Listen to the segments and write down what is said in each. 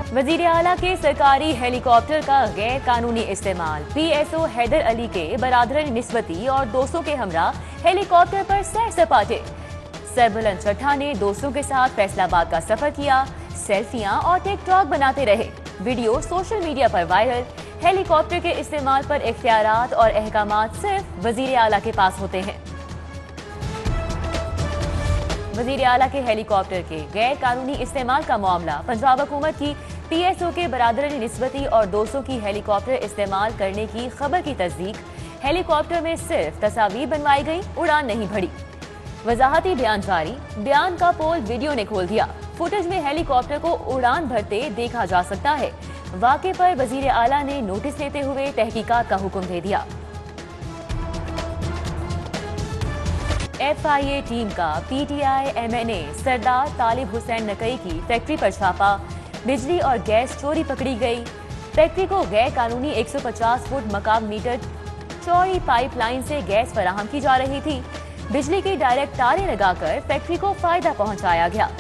वजीर आला के सरकारी हेलीकॉप्टर का गैर कानूनी इस्तेमाल। PSO हैदर अली के बरादरन निस्बती और दोस्तों के हमरा हेलीकॉप्टर पर सैर सपाटे। सरबुलंद चट्ठा ने दोस्तों के साथ फैसलाबाद का सफर किया, सेल्फियां और टिकटॉक बनाते रहे। वीडियो सोशल मीडिया पर वायरल। हेलीकॉप्टर के इस्तेमाल पर इख्तियारात और अहकामात सिर्फ वजीर आला के पास होते हैं। वजीर आला के हेलीकॉप्टर के गैर कानूनी इस्तेमाल का मामला। पंजाब हुकूमत की PSO के बरादरन निस्बती और दोस्तों की हेलीकॉप्टर इस्तेमाल करने की खबर की तस्दीक। हेलीकॉप्टर में सिर्फ तस्वीर बनवाई गई, उड़ान नहीं भरी। वजाहती बयान जारी। बयान का पोल वीडियो ने खोल दिया। फुटेज में हेलीकॉप्टर को उड़ान भरते देखा जा सकता है। वाक़े पर वजीर आला ने नोटिस लेते हुए तहकीकात का हुक्म दे दिया। FIA टीम का PTI MNA सरदार तालिब हुसैन नकई की फैक्ट्री पर छापा। बिजली और गैस चोरी पकड़ी गई। फैक्ट्री को गैर कानूनी 150 फुट मकाम मीटर चौड़ी पाइपलाइन से गैस फराहम की जा रही थी। बिजली की डायरेक्ट तारें लगाकर फैक्ट्री को फायदा पहुंचाया गया।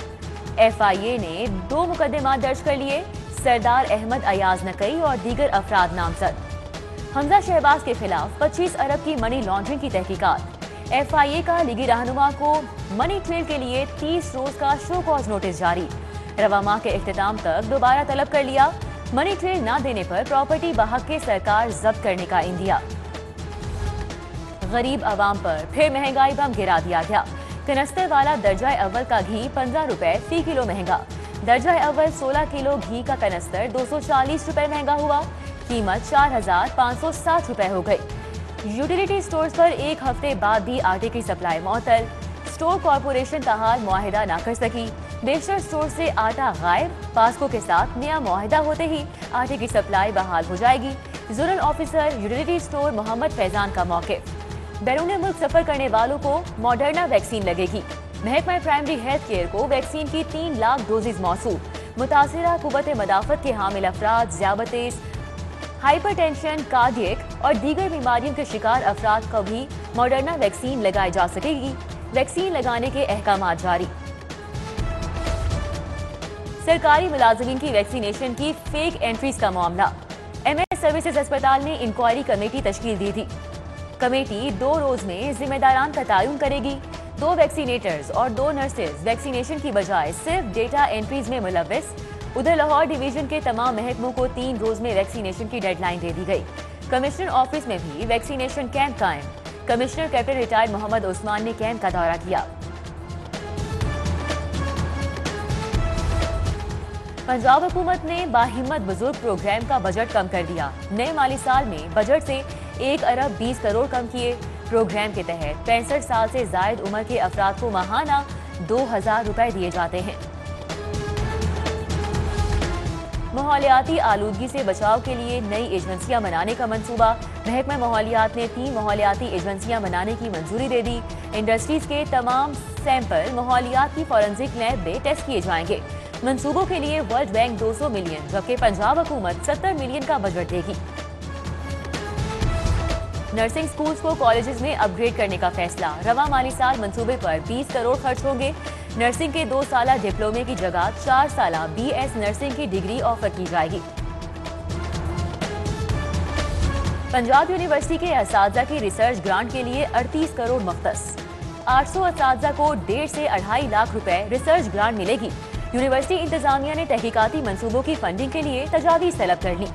FIA ने 2 मुकदमा दर्ज कर लिए। सरदार अहमद अयाज नकई और दीगर अफराद नामजद। हमजा शहबाज के खिलाफ 25 अरब की मनी लॉन्ड्रिंग की तहकीकात। FIA का लीगी रहनुमा को मनी ट्रेल के लिए 30 रोज का शो कॉज नोटिस जारी। रवा माह के इख्तिताम तक दोबारा तलब कर लिया। मनी ट्रेल न देने पर प्रॉपर्टी बहक के सरकार जब्त करने का इंदिया। गरीब आवाम पर फिर महंगाई बम गिरा दिया गया। कनस्तर वाला दर्जा अव्वल का घी 15 रुपए फी किलो महंगा। दर्जा अव्वल 16 किलो घी का कनस्तर 240 रुपए महंगा हुआ। कीमत 4,560 रुपए हो गई। यूटिलिटी स्टोर्स पर एक हफ्ते बाद भी आटे की सप्लाई मुअत्तल। स्टोर कॉरपोरेशन ताहाल मुआहिदा न कर सकी। बेशतर स्टोर से आटा गायब। पास्को के साथ नया मुआहिदा होते ही आटे की सप्लाई बहाल हो जाएगी। Zonal officer utility store Mohammad Faizan का मौक़िफ़। बैरून मुल्क सफर करने वालों को मॉडर्ना वैक्सीन लगेगी। महकमा प्राइमरी हेल्थ केयर को वैक्सीन की 3 लाख डोजेज मौसूल। मुतासिरा कुव्वत मदाफत के हामिल अफराद, ज़ियाबतीस, हाइपरटेंशन, कार्डियक और दीगर बीमारियों के शिकार अफराद को भी मॉडर्ना वैक्सीन लगाई जा सकेगी। वैक्सीन लगाने के अहकामात जारी। सरकारी मुलाजिमीन की वैक्सीनेशन की फेक एंट्रीज का मामला। MS सर्विसेज अस्पताल ने इंक्वायरी कमेटी तश्कील दी थी। कमेटी 2 रोज में जिम्मेदारान का तयन करेगी। 2 वैक्सीनेटर्स और 2 नर्सेज वैक्सीनेशन की बजाय सिर्फ डेटा एंट्रीज में मुलव्वस। उधर लाहौर डिवीजन के तमाम महकमों को 3 रोज में वैक्सीनेशन की डेडलाइन दे दी गई। कमिश्नर ऑफिस में भी वैक्सीनेशन कैंप कायम। Commissioner captain retired Mohammad Usman ने कैंप का दौरा किया। पंजाब हुकूमत ने बाहिम्मत बुजुर्ग प्रोग्राम का बजट कम कर दिया। नए माली साल में बजट से 1 अरब 20 करोड़ कम किए। प्रोग्राम के तहत 65 साल से जायद उम्र के अफराद को माहाना 2000 रुपए दिए जाते हैं। माहौलियाती आलूदगी से बचाव के लिए नई एजेंसियां बनाने का मंसूबा। महकमा माहौलियात ने 3 माहौलियाती एजेंसियां बनाने की मंजूरी दे दी। इंडस्ट्रीज के तमाम सैंपल माहौलियात की फॉरेंसिक लैब में टेस्ट किए जाएंगे। मंसूबों के लिए वर्ल्ड बैंक 200 मिलियन जबकि पंजाब हुकूमत 70 मिलियन का बजट देगी। नर्सिंग स्कूल्स को कॉलेजेस में अपग्रेड करने का फैसला। रवा माली साल मंसूबे पर 20 करोड़ खर्च होंगे। नर्सिंग के 2 साला डिप्लोमे की जगह 4 साला BS नर्सिंग की डिग्री ऑफर की जाएगी। पंजाब यूनिवर्सिटी के असातिज़ा की रिसर्च ग्रांट के लिए 38 करोड़ मुख्तस। 800 असातिज़ा को 1.5 से 2.5 लाख रुपए रिसर्च ग्रांट मिलेगी। यूनिवर्सिटी इंतजामिया ने तहकीकाती मंसूबों की फंडिंग के लिए तजावीज़ तलब कर ली।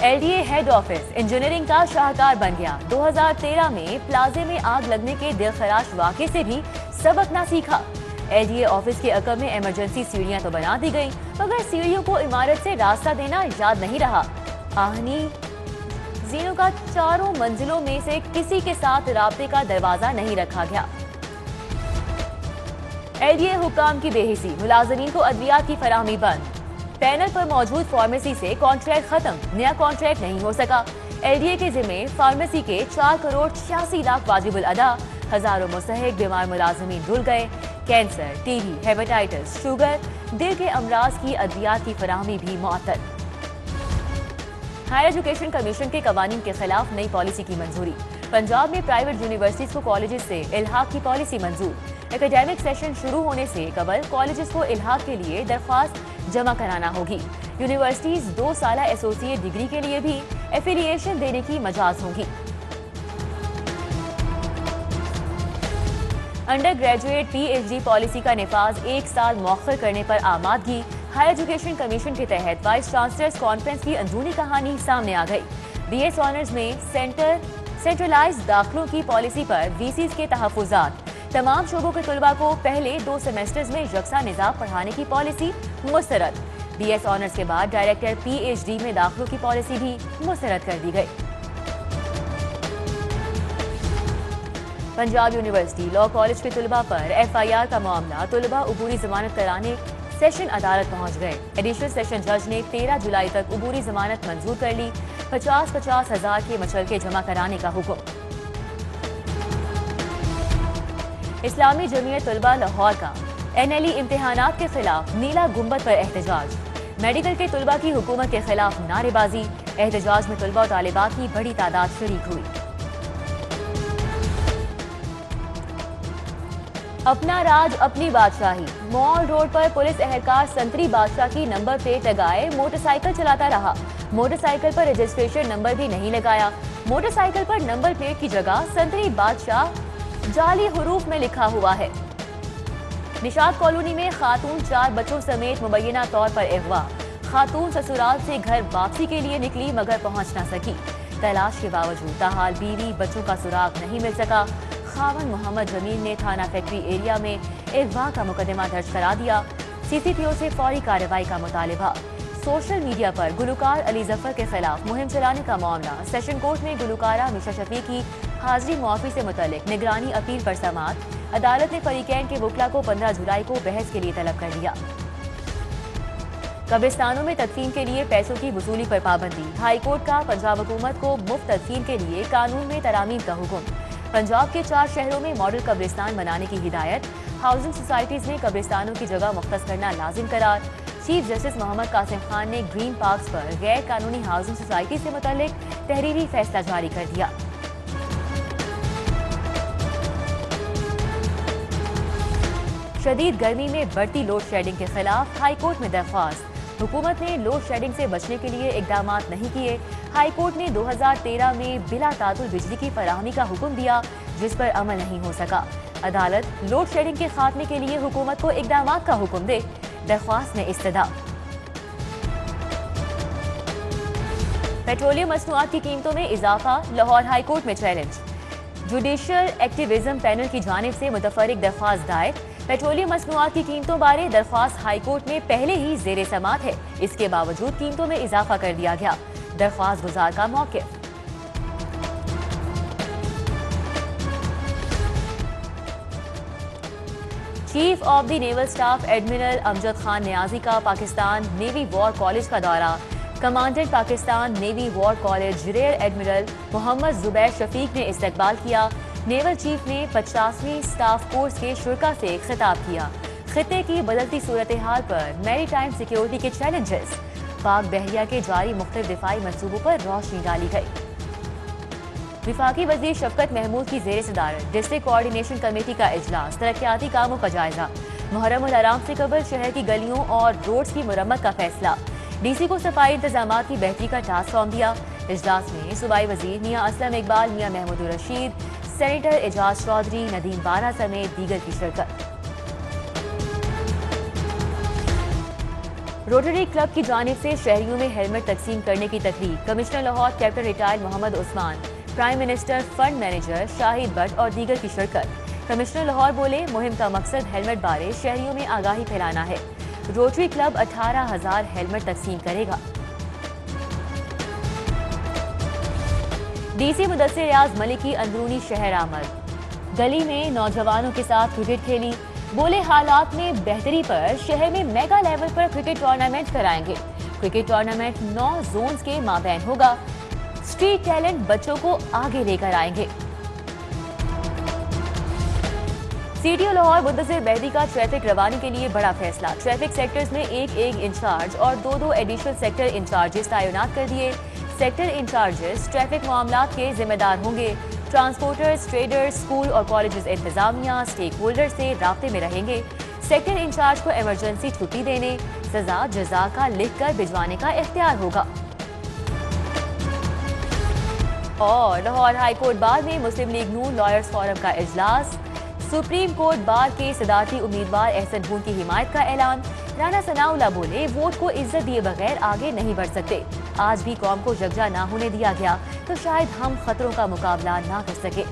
LDA हेड ऑफिस इंजीनियरिंग का शाहकार बन गया। 2013 में प्लाजे में आग लगने के दिलखराश वाक़े से भी सबक ना सीखा। LDA ऑफिस के अकब में इमरजेंसी सीढ़ियां तो बना दी गई, मगर सीढ़ियों को इमारत से रास्ता देना याद नहीं रहा। आहनी जीनों का 4 मंजिलों में से किसी के साथ राब्ते का दरवाजा नहीं रखा गया। LDA हुक्काम की बेहिसी। मुलाजमीन को अद्वियात की फराहमी बंद। पैनल पर मौजूद फार्मेसी से कॉन्ट्रैक्ट खत्म। नया कॉन्ट्रैक्ट नहीं हो सका। LDA के जिम्मे फार्मेसी के 4 करोड़ 86 लाख वाजिबुल अदा। हजारों मुस्तहिक बीमार मुलाजमीन रुल गए। कैंसर, TB, हेपेटाइटिस, शुगर, दिल के अमराज की अद्वियात की फराहमी भी मुअत्तल। हायर एजुकेशन कमीशन के कवानीन के खिलाफ नई पॉलिसी की मंजूरी। पंजाब में प्राइवेट यूनिवर्सिटीज को कॉलेजेस से इल्हाक की पॉलिसी मंजूर। एकेडमिक सेशन शुरू होने से कबल कॉलेजेस को इल्हाक के लिए दरख्वास्त जमा कराना होगी। यूनिवर्सिटीज 2 साला एसोसिएट डिग्री के लिए भी एफिलिएशन देने की मजाज होगी। अंडर ग्रेजुएट PhD पॉलिसी का निफाज 1 साल मौखर करने पर आमादगी। हायर एजुकेशन कमीशन के तहत वाइस चांसलर्स कॉन्फ्रेंस की अंदरूनी कहानी सामने आ गई। BS ऑनर्स में सेंट्रलाइज्ड दाखिलों की पॉलिसी पर VCs के तहफ़्फ़ुज़ात। तमाम शोबों के तलबा को पहले 2 सेमेस्टर्स में यकसा निज़ाम पढ़ाने की पॉलिसी मुस्तरद। BS ऑनर्स के बाद डायरेक्टर PhD में दाखिलों की पॉलिसी भी मुस्तरद कर दी गई। पंजाब यूनिवर्सिटी लॉ कॉलेज के तलबा पर FIR का मामला। तलबा अबूरी जमानत कराने सेशन अदालत पहुंच गए। एडिशनल सेशन जज ने 13 जुलाई तक अबूरी जमानत मंजूर कर ली। 50-50 हज़ार के मचलके जमा कराने का हुक्म। इस्लामी जमीयत तलबा लाहौर का NLE इम्तिहानात के खिलाफ नीला गुंबद पर एहतजाज। मेडिकल के तलबा की हुकूमत के खिलाफ नारेबाजी। एहतजाज में तलबा और तालिबात की बड़ी तादाद शरीक हुई। अपना राज अपनी बादशाही। मॉल रोड पर पुलिस एहलकार संतरी बादशाह की नंबर प्लेट लगाए मोटरसाइकिल चलाता रहा। मोटरसाइकिल पर रजिस्ट्रेशन नंबर भी नहीं लगाया। मोटरसाइकिल पर नंबर प्लेट की जगह संतरी बादशाह जाली हुरूफ में लिखा हुआ है। निशात कॉलोनी में खातून 4 बच्चों समेत मुबैना तौर पर अगवा। खातून ससुराल से घर वापसी के लिए निकली मगर पहुंच न सकी। तलाश के बावजूद ताहाल बीवी बच्चों का सुराग नहीं मिल सका। खावन मोहम्मद जमील ने थाना फैक्ट्री एरिया में अगवा का मुकदमा दर्ज करा दिया। CCPO से फौरी कार्रवाई का मुतालिबा। सोशल मीडिया पर गुलकार अली जफर के खिलाफ मुहिम चलाने का मामला। सेशन कोर्ट में गुलकारा मिशा शफी की हाजिरी मुआफी से मुतल्लिक निगरानी अपील पर समाअत। अदालत ने फरीकैन के वकला को 15 जुलाई को बहस के लिए तलब कर दिया। कब्रिस्तानों में तदफीन के लिए पैसों की वसूली पर पाबंदी। हाई कोर्ट का पंजाब हुकूमत को मुफ्त तदफीन के लिए कानून में तरामीम का हुक्म। पंजाब के 4 शहरों में मॉडल कब्रिस्तान बनाने की हिदायत। हाउसिंग सोसाइटीज में कब्रिस्तानों की जगह मुख्तस करना लाजिम करार। चीफ जस्टिस मोहम्मद कासिम खान ने ग्रीन पार्क्स पर गैर कानूनी हाउसिंग सोसाइटी से मुतल्लिक तहरीरी फैसला जारी कर दिया। शदीद गर्मी में बढ़ती लोड शेडिंग के खिलाफ हाई कोर्ट में दरख्वास्त। हुकूमत ने लोड शेडिंग से बचने के लिए इकदाम नहीं किए। हाई कोर्ट ने 2013 में बिला तातुल बिजली की फराहमी का हुक्म दिया, जिस पर अमल नहीं हो सका। अदालत लोड शेडिंग के खात्मे के लिए हुकूमत को इकदाम का हुक्म दे। दरख्वास्त में इस्तदा। पेट्रोलियम मसनूआत की कीमतों में इजाफा। लाहौर हाई कोर्ट में चैलेंज। जुडिशियल एक्टिविज्म पैनल की जानिब से मुतफर्रिक दरख्वास्त दायर। पेट्रोलियम मसनूआत की कीमतों बारे दरख्वास्त हाई कोर्ट में पहले ही ज़ेरे समाअत है। इसके बावजूद कीमतों में इजाफा कर दिया गया। दरख्वास्त गुजार का मौक़िफ़। Chief of the naval staff admiral Amjad Khan Niazi का पाकिस्तान नेवी वॉर कॉलेज का दौरा। Commandant Pakistan navy war college rear admiral Muhammad Zubair Shafiq ने इस्तकबाल किया। नेवल चीफ ने 50वीं स्टाफ कोर्स के शुरका से खिताब किया। खित्ते की बदलती सूरत हाल पर मैरीटाइम सिक्योरिटी के चैलेंजेस। पाक बहरिया के जारी मुख्तलिफ दिफाई मंसूबों पर रोशनी डाली गई। विफाकी वजीर शफकत महमूद की ज़ेर सदारत डिस्ट्रिक्ट कोऑर्डिनेशन कमेटी का इजलास। तरक्याती कामों का जायजा। मुहर्रम उल हराम से कबल शहर की गलियों और रोड्स की मुरम्मत का फैसला। DC को सफाई इंतजामात की बेहतरी का टास्क सौंप दिया। इजलास में सूबाई वजीर मियां असलम इकबाल, मियां महमूद रशीद, सेनेटर एजाज चौधरी, नदीम बारा समेत दीगर की शिरकत। रोटरी क्लब की जानिब से शहरियों में हेलमेट तकसीम करने की तकरीब। Commissioner Lahore captain retired Mohammad Usman, prime minister, fund manager Shahid Bhatt और दीगर की शिरकत। कमिश्नर लाहौर बोले, मुहिम का मकसद हेलमेट बारे शहरियों में आगाही फैलाना है। रोटरी क्लब 18,000 हेलमेट तकसीम करेगा। DC मुदस्सिर रियाज मलिक की अंदरूनी शहर आमद। गली में नौजवानों के साथ क्रिकेट खेली। बोले, हालात में बेहतरी पर शहर में मेगा लेवल पर क्रिकेट टूर्नामेंट कराएंगे। क्रिकेट टूर्नामेंट 9 जोन्स के माबैन होगा। स्ट्रीट टैलेंट बच्चों को आगे लेकर आएंगे। CTO लाहौर मुदस्सिर बैदी का ट्रैफिक रवानी के लिए बड़ा फैसला। ट्रैफिक सेक्टर्स में एक इंचार्ज और 2 एडिशनल सेक्टर इंचार्जेस तैनात कर दिए। सेक्टर इंचार्जेस ट्रैफिक मामलात के जिम्मेदार होंगे। ट्रांसपोर्टर्स, ट्रेडर्स, स्कूल और कॉलेजेस इंतजामिया स्टेक होल्डर से राब्ते में रहेंगे। सेक्टर इंचार्ज को इमरजेंसी छुट्टी देने, सजा जजा का लिख कर भिजवाने का इख्तियार होगा। और लाहौर हाई कोर्ट बार में मुस्लिम लीग नून लॉयर्स फोरम का इजलास। सुप्रीम कोर्ट बार के सदारती उम्मीदवार एहसन हुन की हिमायत का ऐलान। राना सनाउल्लाह बोले, वोट को इज्जत दिए बगैर आगे नहीं बढ़ सकते। आज भी कौम को यकजा ना होने दिया गया तो शायद हम खतरों का मुकाबला ना कर सके।